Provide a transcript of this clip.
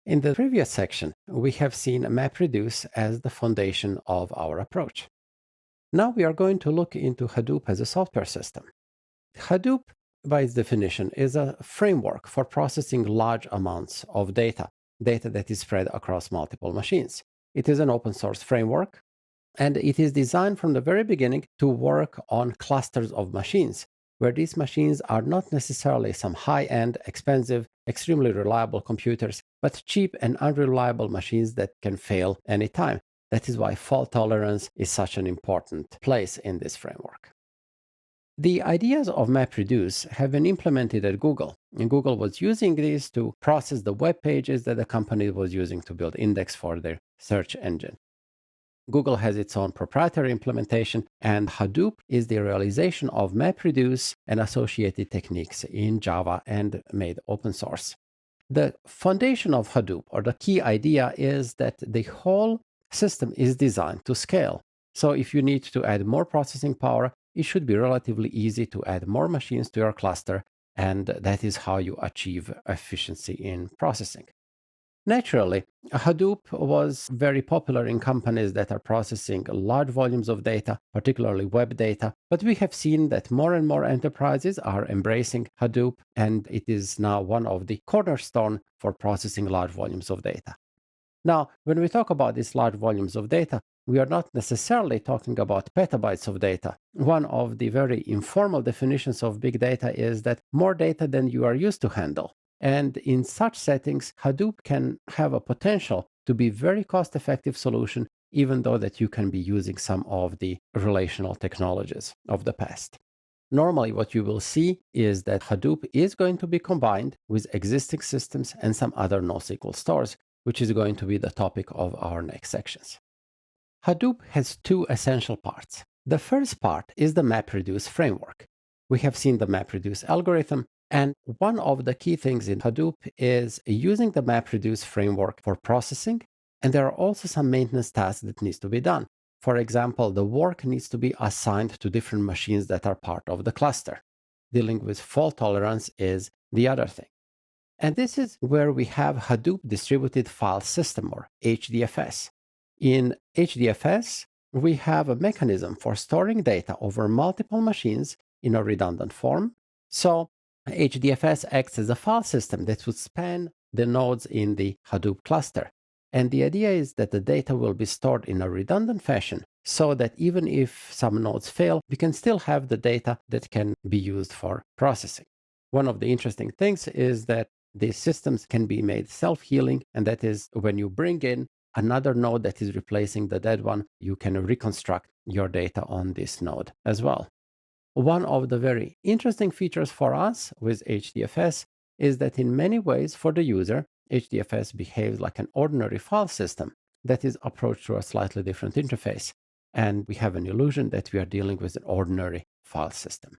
In the previous section, we have seen MapReduce as the foundation of our approach. Now we are going to look into Hadoop as a software system. Hadoop, by its definition, is a framework for processing large amounts of data that is spread across multiple machines. It is an open source framework, and it is designed from the very beginning to work on clusters of machines, where these machines are not necessarily some high-end, expensive, extremely reliable computers, but cheap and unreliable machines that can fail anytime. That is why fault tolerance is such an important place in this framework. The ideas of MapReduce have been implemented at Google, and Google was using these to process the web pages that the company was using to build index for their search engine. Google has its own proprietary implementation, and Hadoop is the realization of MapReduce and associated techniques in Java and made open source. The foundation of Hadoop, or the key idea, is that the whole system is designed to scale. So if you need to add more processing power, it should be relatively easy to add more machines to your cluster, and that is how you achieve efficiency in processing. Naturally, Hadoop was very popular in companies that are processing large volumes of data, particularly web data, but we have seen that more and more enterprises are embracing Hadoop, and it is now one of the cornerstone for processing large volumes of data. Now, when we talk about these large volumes of data, we are not necessarily talking about petabytes of data. One of the very informal definitions of big data is that more data than you are used to handle. And in such settings, Hadoop can have a potential to be very cost-effective solution, even though that you can be using some of the relational technologies of the past. Normally, what you will see is that Hadoop is going to be combined with existing systems and some other NoSQL stores, which is going to be the topic of our next sections. Hadoop has two essential parts. The first part is the MapReduce framework. We have seen the MapReduce algorithm, and one of the key things in Hadoop is using the MapReduce framework for processing, and there are also some maintenance tasks that needs to be done. For example, the work needs to be assigned to different machines that are part of the cluster. Dealing with fault tolerance is the other thing. And this is where we have Hadoop Distributed File System, or HDFS. In HDFS, we have a mechanism for storing data over multiple machines in a redundant form. So HDFS acts as a file system that would span the nodes in the Hadoop cluster. And the idea is that the data will be stored in a redundant fashion so that even if some nodes fail, we can still have the data that can be used for processing. One of the interesting things is that these systems can be made self-healing, and that is when you bring in another node that is replacing the dead one, you can reconstruct your data on this node as well. One of the very interesting features for us with HDFS is that in many ways for the user, HDFS behaves like an ordinary file system that is approached through a slightly different interface. And we have an illusion that we are dealing with an ordinary file system.